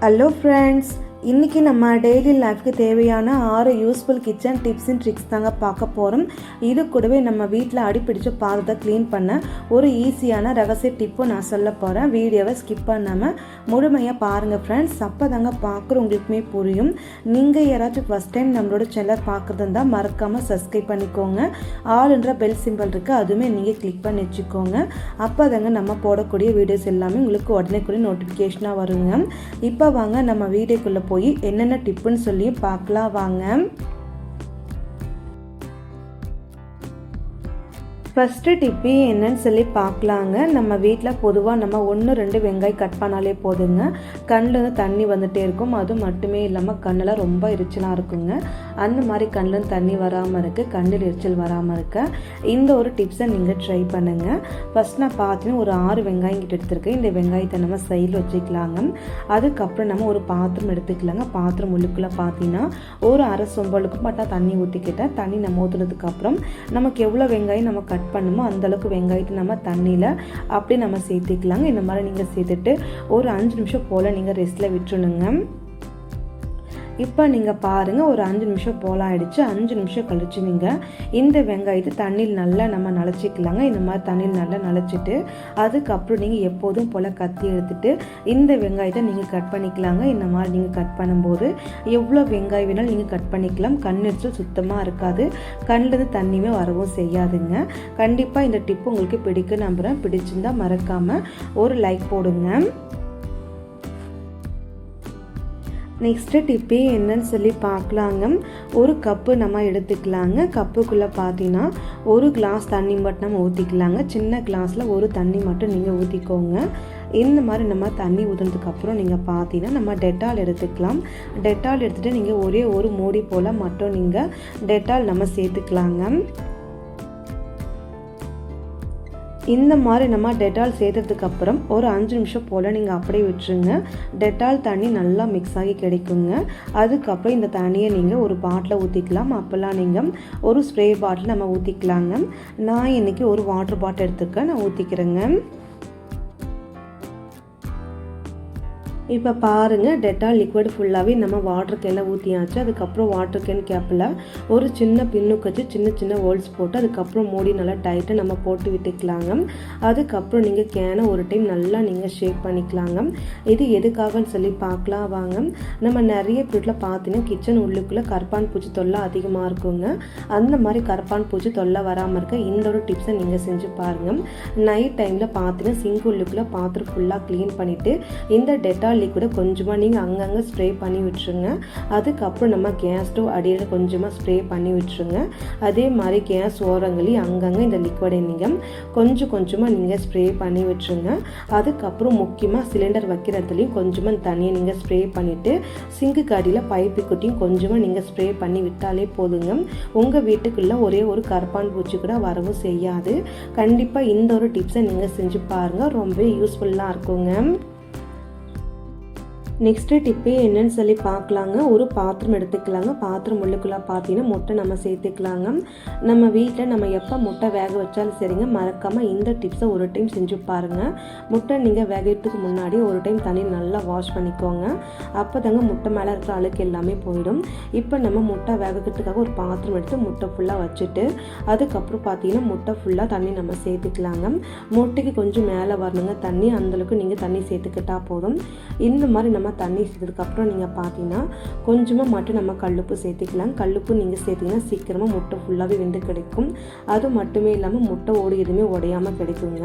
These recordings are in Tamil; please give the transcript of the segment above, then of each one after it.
ஹலோ ஃப்ரெண்ட்ஸ், இன்றைக்கி நம்ம டெய்லி லைஃப்க்கு தேவையான 6 useful kitchen tips and tricks தாங்க பார்க்க போகிறோம். இது கூடவே நம்ம வீட்டில் அடிப்பிடிச்ச பாதத்தை க்ளீன் பண்ண ஒரு ஈஸியான ரகசிய டிப்பும் நான் சொல்ல போகிறேன். வீடியோவை ஸ்கிப் பண்ணாமல் முழுமையாக பாருங்கள் ஃப்ரெண்ட்ஸ். அப்போ தாங்க பார்க்குறவங்களுக்குமே புரியும். நீங்கள் யாராச்சும் ஃபஸ்ட் டைம் நம்மளோட சேனல் பார்க்குறது இருந்தால் மறக்காமல் சப்ஸ்கிரைப் பண்ணிக்கோங்க. ஆல்ன்ற பெல் சிம்பிள் இருக்குது, அதுவுமே நீங்கள் கிளிக் பண்ணி வச்சுக்கோங்க. அப்போ தாங்க நம்ம போடக்கூடிய வீடியோஸ் எல்லாமே உங்களுக்கு உடனே நோட்டிஃபிகேஷனாக வருங்க. இப்போ வாங்க நம்ம வீடியோக்குள்ளே போய் என்னென்ன டிப்புன்னு சொல்லி பார்க்கலாம் வாங்க. ஃபஸ்ட்டு டிப்பு என்னன்னு சொல்லி பார்க்கலாங்க. நம்ம வீட்டில் பொதுவாக நம்ம 1-2 வெங்காயம் கட் பண்ணாலே போதுங்க. கண்ணில் தண்ணி வந்துகிட்டே இருக்கும். அது மட்டுமே இல்லாமல் கண்ணில் ரொம்ப எரிச்சலாக இருக்குங்க. அந்த மாதிரி கண்ணில் தண்ணி வராமல் இருக்க, கண்ணில் எரிச்சல் வராமல் இருக்க இந்த ஒரு டிப்ஸை நீங்கள் ட்ரை பண்ணுங்கள். ஃபஸ்ட் நான் பார்த்தீங்கன்னா ஒரு 6 வெங்காயம் கிட்ட எடுத்துருக்கேன். இந்த வெங்காயத்தை நம்ம சைடில் வச்சுக்கலாங்க. அதுக்கப்புறம் நம்ம ஒரு பாத்திரம் எடுத்துக்கலாங்க. பாத்திரம் உள்ளுக்குள்ளே பார்த்தீங்கன்னா ஒரு அரை சொம்பளுக்கு மட்டும் தண்ணி ஊற்றிக்கிட்டேன். தண்ணி நம்ம ஊற்றுனதுக்கப்புறம் நமக்கு எவ்வளோ வெங்காயம் நம்ம கட் பண்ணுமோ அந்தளவுக்கு வெங்காயத்தை நம்ம தண்ணியில் அப்படி நம்ம சேர்த்துக்கலாங்க. இந்த மாதிரி நீங்கள் சேர்த்துட்டு ஒரு 5 நிமிஷம் போல் நீங்கள் ரெஸ்ட்டில் விட்டுருணுங்க. இப்போ நீங்கள் பாருங்கள், ஒரு 5 நிமிஷம் போல் ஆகிடுச்சு. 5 நிமிஷம் கழித்து நீங்கள் இந்த வெங்காயத்தை தண்ணியில் நல்லா நம்ம நனைச்சிக்கலாங்க. இந்த மாதிரி தண்ணியில் நல்லா நனைச்சிட்டு அதுக்கப்புறம் நீங்கள் எப்போதும் போல் கத்தி எடுத்துகிட்டு இந்த வெங்காயத்தை நீங்கள் கட் பண்ணிக்கலாங்க. இந்த மாதிரி நீங்கள் கட் பண்ணும்போது எவ்வளோ வெங்காயம் வேணாலும் நீங்கள் கட் பண்ணிக்கலாம். கண்ணெரிச்சல் சுத்தமாக இருக்காது, கண்ணிலேருந்து தண்ணியுமே வரவும் செய்யாதுங்க. கண்டிப்பாக இந்த டிப்பு உங்களுக்கு பிடிக்கும் நம்புகிறேன். பிடிச்சிருந்தால் மறக்காமல் ஒரு லைக் போடுங்க. நெக்ஸ்ட்டு டிப்பே என்னன்னு சொல்லி பார்க்கலாங்க. ஒரு கப்பு நம்ம எடுத்துக்கலாங்க. கப்புக்குள்ளே பார்த்தீங்கன்னா ஒரு கிளாஸ் தண்ணி மட்டும் நம்ம ஊற்றிக்கலாங்க. சின்ன கிளாஸில் ஒரு தண்ணி மட்டும் நீங்கள் ஊற்றிக்கோங்க. இந்த மாதிரி நம்ம தண்ணி ஊற்றுனதுக்கப்புறம் நீங்கள் பார்த்தீங்கன்னா நம்ம டெட்டால் எடுத்துக்கலாம். டெட்டால் எடுத்துகிட்டு நீங்கள் ஒரே ஒரு மூடி போல் மட்டும் நீங்கள் டெட்டால் நம்ம சேர்த்துக்கலாங்க. இந்த மாதிரி நம்ம டெட்டால் சேர்த்ததுக்கப்புறம் ஒரு 5 நிமிஷம் போல் நீங்கள் அப்படியே விட்டுருங்க. டெட்டால் தண்ணி நல்லா மிக்ஸ் ஆகி கிடைக்குங்க. அதுக்கப்புறம் இந்த தண்ணியை நீங்கள் ஒரு பாட்டில் ஊற்றிக்கலாம். அப்போல்லாம் நீங்கள் ஒரு ஸ்ப்ரே பாட்டில் நம்ம ஊற்றிக்கலாங்க. நான் இன்றைக்கி ஒரு வாட்டர் பாட்டில் எடுத்துருக்கேன், நான் ஊற்றிக்கிறேங்க. இப்போ பாருங்கள், டெட்டால் லிக்விட் ஃபுல்லாகவே நம்ம வாட்டர் கேனில் ஊற்றியாச்சு. அதுக்கப்புறம் வாட்டர் கேன் கேப்பில் ஒரு சின்ன பின்னுக்கு வச்சு சின்ன ஹோல்ஸ் போட்டு அதுக்கப்புறம் மூடி நல்லா டைட்டாக நம்ம போட்டு விட்டுக்கலாங்க. அதுக்கப்புறம் நீங்கள் கேனை ஒரு டைம் நல்லா நீங்கள் ஷேக் பண்ணிக்கலாங்க. இது எதுக்காகன்னு சொல்லி பார்க்கலாம் வாங்க. நம்ம நிறைய வீட்டில் பார்த்தீங்கன்னா கிச்சன் உள்ளுக்குள்ளே கரப்பான் பூச்சி தொல்லை அதிகமாக இருக்குங்க. அந்த மாதிரி கரப்பான் பூச்சி தொல்லை வராமல் இருக்க இந்த ஒரு டிப்ஸை நீங்கள் செஞ்சு பாருங்கள். நைட் டைமில் பார்த்தீங்கன்னா சிங்க் உள்ளுக்குள்ளே பாத்திரம் ஃபுல்லாக க்ளீன் பண்ணிவிட்டு இந்த டெட்டால் கூட கொஞ்சமாக நீங்கள் அங்கங்கே ஸ்ப்ரே பண்ணி விட்டுருங்க. அதுக்கப்புறம் நம்ம கேஸ் ஸ்டவ் அடியில் கொஞ்சமாக ஸ்ப்ரே பண்ணி விட்டுருங்க. அதே மாதிரி கேஸ் ஓரங்களையும் அங்கங்கே இந்த லிக்விடை நீங்கள் கொஞ்சமாக நீங்கள் ஸ்ப்ரே பண்ணி விட்டுருங்க. அதுக்கப்புறம் முக்கியமாக சிலிண்டர் வைக்கிறதுலையும் கொஞ்சமாக தண்ணியை நீங்கள் ஸ்ப்ரே பண்ணிவிட்டு சிங்குக்கு அடியில் பைப்பு குட்டியும் கொஞ்சமாக நீங்கள் ஸ்ப்ரே பண்ணி விட்டாலே போதுங்க. உங்கள் வீட்டுக்குள்ளே ஒரே ஒரு கரப்பான் பூச்சி கூட வரவும் செய்யாது. கண்டிப்பாக இந்த ஒரு டிப்ஸை நீங்கள் செஞ்சு பாருங்கள், ரொம்ப யூஸ்ஃபுல்லாக இருக்குங்க. நெக்ஸ்ட்டு டிப்பே என்னன்னு சொல்லி பார்க்கலாங்க. ஒரு பாத்திரம் எடுத்துக்கலாங்க. பாத்திரம் உள்ளுக்குள்ளே பார்த்தீங்கன்னா முட்டை நம்ம சேர்த்துக்கலாங்க. நம்ம வீட்டில் நம்ம எப்போ முட்டை வேக வச்சாலும் சரிங்க, மறக்காமல் இந்த டிப்ஸை ஒரு டைம் செஞ்சு பாருங்கள். முட்டை நீங்கள் வேகிறதுக்கு முன்னாடி ஒரு டைம் தண்ணி நல்லா வாஷ் பண்ணிக்கோங்க. அப்போ தாங்க முட்டை மேலே இருக்கிற அழுக்கு எல்லாமே போயிடும். இப்போ நம்ம முட்டை வேகிறதுக்காக ஒரு பாத்திரம் எடுத்து முட்டை ஃபுல்லாக வச்சுட்டு அதுக்கப்புறம் பார்த்தீங்கன்னா முட்டை ஃபுல்லாக தண்ணி நம்ம சேர்த்துக்கலாங்க. முட்டைக்கு கொஞ்சம் மேலே வரணுங்க தண்ணி, அந்தளவுக்கு நீங்கள் தண்ணி சேர்த்துக்கிட்டால் போதும். இந்த மாதிரி நம்ம தண்ணி சேர்த்ததுக்கப்புறம் நீங்கள் பார்த்தீங்கன்னா கொஞ்சமாக மட்டும் நம்ம கல்லுப்பு சேர்த்துக்கலாம். கல்லுப்பு நீங்கள் சேர்த்திங்கன்னா சீக்கிரமாக முட்டை ஃபுல்லாகவே வெந்து கிடைக்கும். அது மட்டுமே இல்லாமல் முட்டை ஓடு எதுவுமே உடையாமல் கிடைக்குங்க.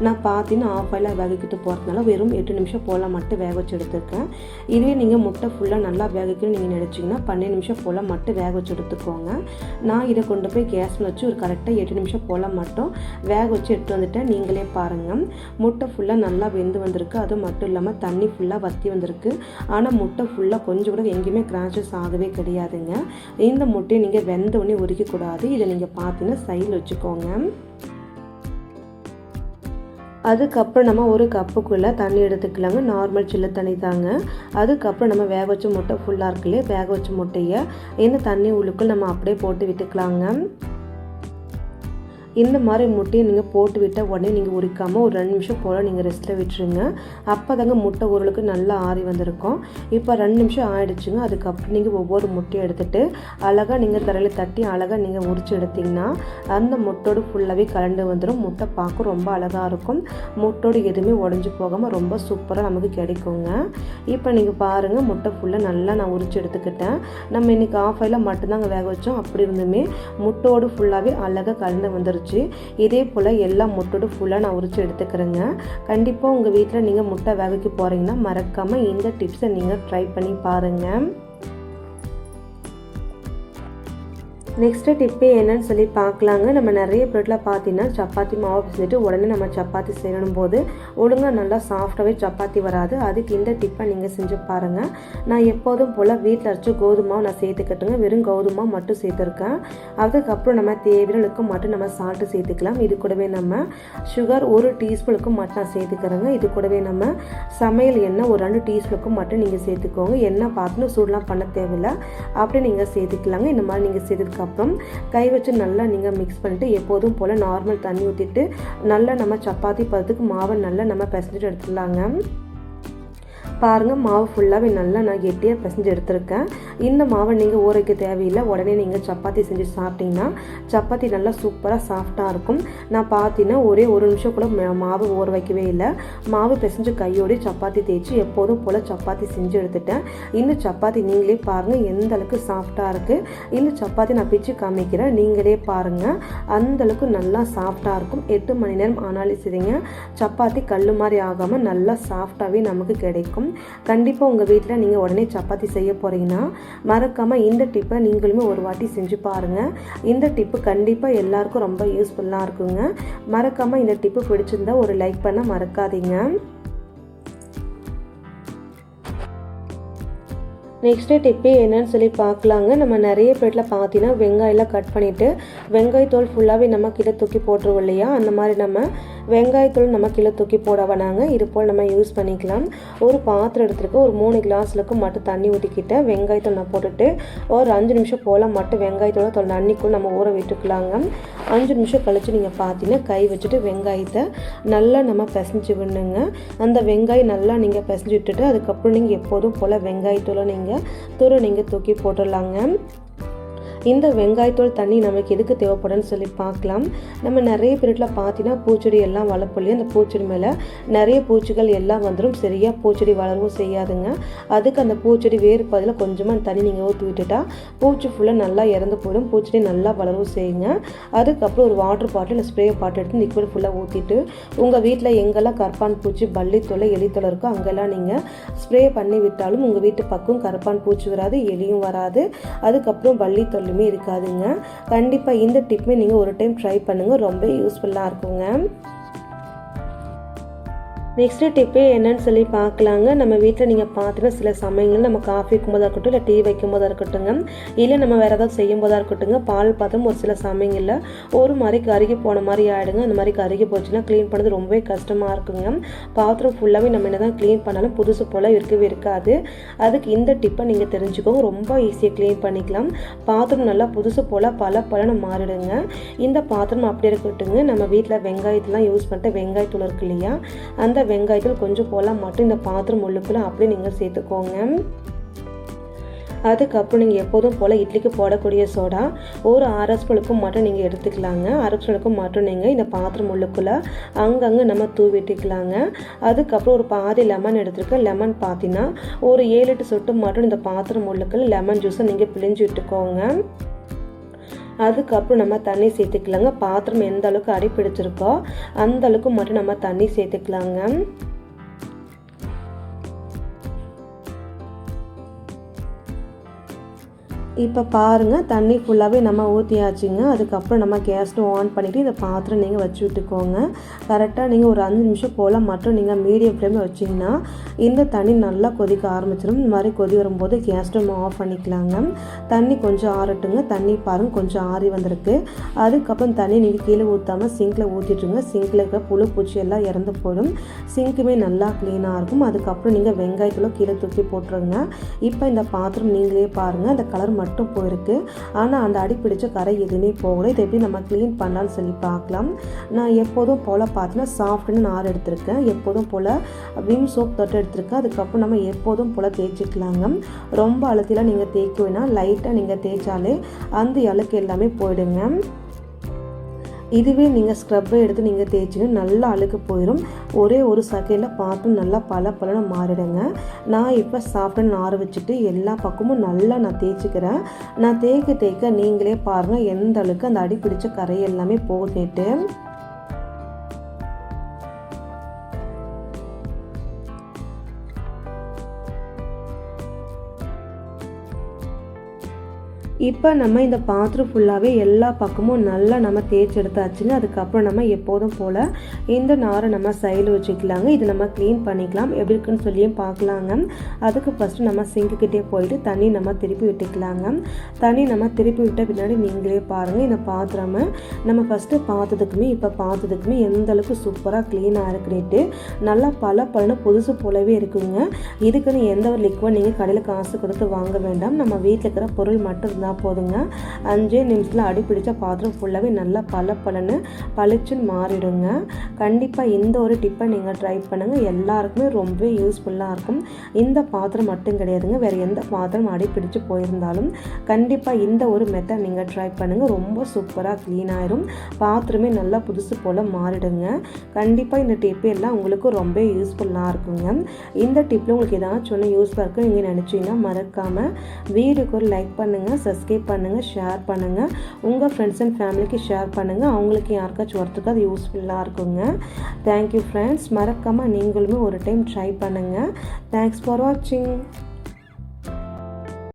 நான் பார்த்தீங்கன்னா ஆஃப் ஆயில் வேகிக்கிட்டு போகிறதுனால வெறும் 8 நிமிஷம் போல் மட்டும் வேக வச்சு எடுத்துருக்கேன். இதுவே நீங்கள் முட்டை ஃபுல்லாக நல்லா வேகிக்கணும்னு நீங்கள் நினச்சிங்கன்னா 12 நிமிஷம் போல் மட்டும் வேக வச்சு எடுத்துக்கோங்க. நான் இதை கொண்டு போய் கேஸில் வச்சு ஒரு கரெக்டாக 8 நிமிஷம் போல் மட்டும் வேக வச்சு எடுத்து வந்துட்டேன். நீங்களே பாருங்கள், முட்டை ஃபுல்லாக நல்லா வெந்து வந்திருக்கு. அது மட்டும் இல்லாமல் தண்ணி ஃபுல்லாக வற்றி வந்திருக்கு. ஆனால் முட்டை ஃபுல்லாக கொஞ்சம் கூட எங்கேயுமே கிராச்சஸ் ஆகவே கிடையாதுங்க. இந்த முட்டையை நீங்கள் வெந்த உடனே உரிக்கக்கூடாது. இதை நீங்கள் பார்த்தீங்கன்னா சைடில் வச்சுக்கோங்க. அதுக்கப்புறம் நம்ம ஒரு கப்புக்குள்ளே தண்ணி எடுத்துக்கலாங்க. நார்மல் சில்ல தண்ணி தாங்க. அதுக்கப்புறம் நம்ம வேக வச்ச முட்டை ஃபுல்லாக இருக்குல்லையே, வேக வச்ச முட்டையை இந்த தண்ணி உள்ளுக்குள் நம்ம அப்படியே போட்டு விட்டுக்கலாங்க. இந்த மாதிரி முட்டையை நீங்கள் போட்டு விட்டால் உடனே நீங்கள் உரிக்காமல் ஒரு 2 நிமிஷம் போல் நீங்கள் ரெஸ்ட்டில் விட்டுருங்க. அப்போ தாங்க முட்டை ஓரளவுக்கு நல்லா ஆறி வந்திருக்கும். இப்போ 2 நிமிஷம் ஆகிடுச்சுங்க. அதுக்கப்புறம் நீங்கள் ஒவ்வொரு முட்டையை எடுத்துகிட்டு அழகாக நீங்கள் தரையில் தட்டி அழகாக நீங்கள் உரிச்சு எடுத்திங்கன்னா அந்த முட்டோடு ஃபுல்லாகவே கலந்து வந்துடும். முட்டை பார்க்க ரொம்ப அழகாக இருக்கும். முட்டோடு எதுவுமே உடஞ்சி போகாமல் ரொம்ப சூப்பராக நமக்கு கிடைக்குங்க. இப்போ நீங்கள் பாருங்கள், முட்டை ஃபுல்லாக நல்லா நான் உரிச்சு எடுத்துக்கிட்டேன். நம்ம இன்றைக்கி ஆஃப் ஆயிலில் மட்டும்தாங்க வேக வச்சோம். அப்படி இருந்துமே முட்டோடு ஃபுல்லாகவே அழகாக கலந்து வந்துருச்சு. இதே போல் எல்லா முட்டோடு ஃபுல்லாக நான் உரிச்சு எடுத்துக்கிறேங்க. கண்டிப்பாக உங்கள் வீட்டில் நீங்கள் முட்டை வேகக்கு போகிறீங்கன்னா மறக்காமல் இந்த டிப்ஸை நீங்கள் ட்ரை பண்ணி பாருங்கள். நெக்ஸ்ட்டு டிப்பே என்னன்னு சொல்லி பார்க்கலாங்க. நம்ம நிறைய பேரில் பார்த்தீங்கன்னா சப்பாத்தி மாவு பிசைஞ்சிட்டு உடனே நம்ம சப்பாத்தி செய்யணும் போது ஒழுங்காக நல்லா சாஃப்டாகவே சப்பாத்தி வராது. அதுக்கு இந்த டிப்பை நீங்கள் செஞ்சு பாருங்கள். நான் எப்போதும் போல் வீட்டில் அரைச்சி கோதுமாவை நான் சேர்த்துக்கட்டுங்க. வெறும் கோதுமை மட்டும் சேர்த்துருக்கேன். அதுக்கப்புறம் நம்ம தேவையானளுக்கு மட்டும் நம்ம சால்ட்டு சேர்த்துக்கலாம். இது கூடவே நம்ம சுகர் 1 டீஸ்பூனுக்கு மட்டும் நான் சேர்த்துக்கிறேங்க. இது கூடவே நம்ம சமையல் எண்ணெய் ஒரு 2 டீஸ்பூனுக்கு மட்டும் நீங்கள் சேர்த்துக்கோங்க. எண்ணெய் பார்த்துன்னு சூடெலாம் பண்ண தேவையில்லை, அப்படி நீங்கள் சேர்த்துக்கலாங்க. இந்த மாதிரி நீங்கள் சேர்த்துக்க அப்புறம் கை வச்சு நல்லா நீங்கள் மிக்ஸ் பண்ணிவிட்டு எப்போதும் போல் நார்மல் தண்ணி ஊற்றிட்டு நல்லா நம்ம சப்பாத்தி பதத்துக்கு மாவை நல்லா நம்ம பிசைஞ்சிட்டு எடுத்துடலாங்க. பாருங்கள், மாவு ஃபுல்லாகவே நல்லா நான் கெட்டியாக பிசைஞ்சு எடுத்துருக்கேன். இந்த மாவை நீங்கள் ஊற வைக்க தேவையில்லை. உடனே நீங்கள் சப்பாத்தி செஞ்சு சாப்பிட்டீங்கன்னா சப்பாத்தி நல்லா சூப்பராக சாஃப்டாக இருக்கும். நான் பார்த்தீங்கன்னா ஒரே 1 நிமிஷம் கூட மாவு ஊற வைக்கவே இல்லை. மாவு பிசைஞ்சு கையோடு சப்பாத்தி தேய்ச்சி எப்போதும் போல் சப்பாத்தி செஞ்சு எடுத்துட்டேன். இந்த சப்பாத்தி நீங்களே பாருங்கள் எந்த அளவுக்கு சாஃப்டாக இருக்குது. இந்த சப்பாத்தி நான் பிச்சு காமிக்கிறேன், நீங்களே பாருங்கள். அந்தளவுக்கு நல்லா சாஃப்டாக இருக்கும். 8 மணி நேரம் ஆனாலும் சரிங்க, சப்பாத்தி கல் மாதிரி ஆகாமல் நல்லா சாஃப்டாகவே நமக்கு கிடைக்கும். கண்டிப்பாக உங்கள் வீட்டில் நீங்கள் உடனே சப்பாத்தி செய்ய போகிறீங்கன்னா மறக்காமல் இந்த டிப்பை நீங்களுமே ஒரு வாட்டி செஞ்சு பாருங்கள். இந்த டிப்பு கண்டிப்பாக எல்லாருக்கும் ரொம்ப யூஸ்ஃபுல்லாக இருக்குங்க. மறக்காமல் இந்த டிப்பு பிடிச்சிருந்தா ஒரு லைக் பண்ண மறக்காதீங்க. நெக்ஸ்ட்டு டிப்பே என்னன்னு சொல்லி பார்க்கலாங்க. நம்ம நிறைய பேரில் பார்த்தீங்கன்னா வெங்காயம்லாம் கட் பண்ணிவிட்டு வெங்காயத்தோல் ஃபுல்லாகவே நம்ம கீழே தூக்கி போட்டுருவோம் இல்லையா, அந்த மாதிரி நம்ம வெங்காயத்தூள் நம்ம கீழே தூக்கி போட வேணாங்க. இது போல் நம்ம யூஸ் பண்ணிக்கலாம். ஒரு பாத்திரம் எடுத்துருக்கு, ஒரு 3 கிளாஸுக்கு மட்டும் தண்ணி ஊற்றிக்கிட்டேன். வெங்காயத்தூள் நான் போட்டுட்டு ஒரு 5 நிமிஷம் போல் மட்டும் வெங்காயத்தோட தண்ணிக்குள்ள நம்ம ஊற விட்டுக்கலாங்க. 5 நிமிஷம் கழித்து நீங்கள் பார்த்தீங்கன்னா கை வச்சுட்டு வெங்காயத்தை நல்லா நம்ம பிசைஞ்சு விடணுங்க. அந்த வெங்காயம் நல்லா நீங்கள் பிசைஞ்சு விட்டுட்டு அதுக்கப்புறம் நீங்கள் எப்போதும் போல் வெங்காயத்தூளை நீங்கள் தூக்கி போட்டுடலாங்க. இந்த வெங்காயத்தோல் தண்ணி நமக்கு எதுக்கு தேவைப்படுன்னு சொல்லி பார்க்கலாம். நம்ம நிறைய பேரில் பார்த்தீங்கன்னா பூச்செடி எல்லாம் வளர்ப்போம். அந்த பூச்செடி மேலே நிறைய பூச்சிகள் எல்லாம் வந்துடும். சரியாக பூச்செடி வளரவும் செய்யாதுங்க. அதுக்கு அந்த பூச்செடி வேறு பதில் கொஞ்சமாக தண்ணி நீங்கள் ஊற்றி விட்டுட்டா பூச்சி ஃபுல்லாக நல்லா இறந்து போயிடும். பூச்செடி நல்லா வளரவும் செய்யுங்க. அதுக்கப்புறம் ஒரு வாட்டர் பாட்டில் இல்லை ஸ்ப்ரே பாட்டில் எடுத்து லிக்விட் ஃபுல்லாக ஊற்றிட்டு உங்கள் வீட்டில் எங்கெல்லாம் கரப்பான் பூச்சி பள்ளித்தொலை எலித்தொலை இருக்கோ அங்கெல்லாம் நீங்கள் ஸ்ப்ரே பண்ணி விட்டாலும் உங்கள் வீட்டு பக்கம் கரப்பான் பூச்சி வராது, எலியும் வராது, அதுக்கப்புறம் பள்ளித்தொல்லை இருக்காதுங்க. கண்டிப்பா இந்த டிப்மே நீங்க ஒரு டைம் ட்ரை பண்ணுங்க, ரொம்ப யூஸ்ஃபுல்லா இருக்குங்க. நெக்ஸ்ட்டு டிப்பே என்னன்னு சொல்லி பார்க்கலாங்க. நம்ம வீட்டில் நீங்கள் பார்த்தீங்கன்னா சில சமயங்கள் நம்ம காஃபி வைக்கும்போதாக இருக்கட்டும், இல்லை டீ வைக்கும்போதாக இருக்கட்டுங்க, இல்லை நம்ம வேறு ஏதாவது செய்யும்போதாக இருக்கட்டுங்க, பால் பாத்திரம் ஒரு சில சமயங்களில் ஒரு மாதிரி கருகி போன மாதிரி ஆகிடுங்க. அந்த மாதிரி கருகி போச்சுன்னா க்ளீன் பண்ணது ரொம்பவே கஷ்டமாக இருக்குங்க. பாத்திரம் ஃபுல்லாகவே நம்ம என்ன தான் க்ளீன் பண்ணாலும் புதுசு போல் இருக்கவே இருக்காது. அதுக்கு இந்த டிப்பை நீங்கள் தெரிஞ்சுக்கோங்க, ரொம்ப ஈஸியாக க்ளீன் பண்ணிக்கலாம். பாத்திரம் நல்லா புதுசு போல் பல மாறிடுங்க. இந்த பாத்திரம் அப்படி இருக்கட்டுங்க, நம்ம வீட்டில் வெங்காயத்தெலாம் யூஸ் பண்ணிட்டு வெங்காயத்தூள் இருக்கு இல்லையா, அந்த வெங்காயத்தில் கொஞ்சம் போல மட்டும் இந்த பாத்திரம் உள்ளுக்குள்ள அப்படியே நீங்கள் சேர்த்துக்கோங்க. அதுக்கப்புறம் நீங்கள் எப்போதும் போல் இட்லிக்கு போடக்கூடிய சோடா ஒரு 1/2 ஸ்பூனுக்கு மட்டும் நீங்கள் எடுத்துக்கலாங்க. 1/2 ஸ்பூனுக்கு மட்டும் நீங்கள் இந்த பாத்திரம் உள்ளுக்குள்ளே அங்கங்கே நம்ம தூவிட்டுக்கலாங்க. அதுக்கப்புறம் ஒரு பாதி லெமன் எடுத்துருக்கேன். லெமன் பார்த்தீங்கன்னா ஒரு 7-8 சொட்டு மட்டும் இந்த பாத்திரம் உள்ளுக்குள்ள லெமன் ஜூஸை நீங்கள் பிழிஞ்சு விட்டுக்கோங்க. அதுக்கப்புறம் நம்ம தண்ணி சேர்த்துக்கலாங்க. பாத்திரம் எந்த அளவுக்கு அடி பிடிச்சிருக்கோ அந்த அளவுக்கு மட்டும் நம்ம தண்ணி சேர்த்துக்கலாங்க. இப்போ பாருங்கள், தண்ணி ஃபுல்லாகவே நம்ம ஊற்றியாச்சுங்க. அதுக்கப்புறம் நம்ம கேஸ் ஸ்டவ் ஆன் பண்ணிவிட்டு இந்த பாத்திரம் நீங்கள் வச்சு விட்டுக்கோங்க. கரெக்டாக நீங்கள் ஒரு 5 நிமிஷம் போல் மட்டும் நீங்கள் மீடியம் ஃப்ளேமில் வச்சிங்கன்னா இந்த தண்ணி நல்லா கொதிக்க ஆரம்பிச்சிடும். இந்த மாதிரி கொதி வரும்போது கேஸ் ஸ்டவ் ஆஃப் பண்ணிக்கலாங்க. தண்ணி கொஞ்சம் ஆறட்டுங்க. தண்ணி பாருங்கள் கொஞ்சம் ஆறி வந்திருக்கு. அதுக்கப்புறம் தண்ணி நீங்கள் கீழே ஊற்றாமல் சிங்கில் ஊற்றிட்டுருங்க. சிங்கில் இருக்க புழு பூச்சி எல்லாம் இறந்து போயிடும். சிங்க்குமே நல்லா க்ளீனாக இருக்கும். அதுக்கப்புறம் நீங்கள் வெங்காயத்தில் கீழே தூக்கி போட்டுருங்க. இப்போ இந்த பாத்திரம் நீங்களே பாருங்கள், அந்த கலர் மட்டும் மட்டும் போயிருக்கு. ஆனால் அந்த அடி பிடிச்ச கரை எதுவுமே போகலை. இதை எப்படி நம்ம க்ளீன் பண்ணலான்னு சொல்லி பார்க்கலாம். நான் எப்போதும் போல் பார்த்தீங்கன்னா சாஃப்ட்னு நார் எடுத்திருக்கேன். எப்போதும் போல் விம் சோப் தொட்டு எடுத்திருக்கேன். அதுக்கப்புறம் நம்ம எப்போதும் போல் தேய்ச்சிக்கலாங்க. ரொம்ப அழுத்திலாம் நீங்கள் தேய்க்க வேணாம். லைட்டாக நீங்கள் தேய்ச்சாலே அந்த அழுக்கு எல்லாமே போயிடுங்க. இதுவே நீங்கள் ஸ்க்ரப்பை எடுத்து நீங்கள் தேய்ச்சிங்கன்னா நல்லா அழுக்கு போயிடும். ஒரே ஒரு செகண்டில் பாத்திரம் நல்லா பல மாறிடுங்க. நான் இப்போ சாஃப்ட்னு நார வச்சுட்டு எல்லா பக்கமும் நல்லா நான் தேய்ச்சிக்கிறேன். நான் தேய்க்க நீங்களே பாருங்கள் எந்த அளவுக்கு அந்த அடி பிடிச்ச கரை எல்லாமே போகுதுட்டு. இப்போ நம்ம இந்த பாத்திரம் ஃபுல்லாகவே எல்லா பக்கமும் நல்லா நம்ம தேய்ச்சி எடுத்தாச்சுங்க. அதுக்கப்புறம் நம்ம எப்போதும் போல் இந்த நாரை நம்ம சைடில் வச்சுக்கலாங்க. இது நம்ம க்ளீன் பண்ணிக்கலாம். எப்படி இருக்குன்னு சொல்லியும் பார்க்கலாங்க. அதுக்கு ஃபஸ்ட்டு நம்ம சிங்குக்கிட்டே போயிட்டு தண்ணி நம்ம திருப்பி விட்டுக்கலாங்க. தண்ணி நம்ம திருப்பி விட்ட பின்னாடி நீங்களே பாருங்கள் இந்த பாத்திரம் நம்ம ஃபஸ்ட்டு பார்த்ததுக்குமே இப்போ பார்த்ததுக்குமே எந்த அளவுக்கு சூப்பராக க்ளீனாக இருக்குன்னுட்டு நல்லா பல புதுசு போலவே இருக்குங்க. இதுக்குன்னு எந்த ஒரு லிக்விட் நீங்கள் கடையில் காசு கொடுத்து வாங்க வேண்டாம். நம்ம வீட்டில் இருக்கிற பொருள் மட்டும் இருந்தால் போதுங்க. 5 நிமிஷத்தில் அடி பிடிச்ச பாத்திரம் ஃபுல்லாகவே நல்லா பலன்னு பளிச்சுன்னு மாறிடுங்க. கண்டிப்பாக இந்த ஒரு டிப்பை நீங்கள் ட்ரை பண்ணுங்கள். எல்லாருக்குமே ரொம்ப யூஸ்ஃபுல்லாக இருக்கும். இந்த பாத்திரம் மட்டும் கிடையாதுங்க, வேறு எந்த பாத்திரம் அடி பிடிச்சு போயிருந்தாலும் கண்டிப்பாக இந்த ஒரு மெத்தட் நீங்கள் ட்ரை பண்ணுங்கள். ரொம்ப சூப்பராக க்ளீன் ஆயிரும். பாத்திரமே நல்லா புதுசு போல் மாறிடுங்க. கண்டிப்பாக இந்த டிப்பு எல்லாம் உங்களுக்கு ரொம்ப யூஸ்ஃபுல்லாக இருக்குங்க. இந்த டிப்பில் உங்களுக்கு ஏதாச்சும் ஒன்று யூஸ்ஃபுல்லாக இருக்குது நீங்கள் நினச்சிங்கன்னா மறக்காமல் வீடியோக்கு ஒரு லைக் பண்ணுங்கள், சப்ஸ்கிரைப் பண்ணுங்கள், ஷேர் பண்ணுங்கள். உங்கள் ஃப்ரெண்ட்ஸ் அண்ட் ஃபேமிலிக்கு ஷேர் பண்ணுங்கள். அவங்களுக்கு யாருக்காச்சும் ஒருத்தருக்கு அது யூஸ்ஃபுல்லாக இருக்குங்க. Thank you friends. மறக்காமல் நீங்களுமே ஒரு டைம் ட்ரை பண்ணுங்கள். தேங்க்ஸ் ஃபார் வாட்சிங்.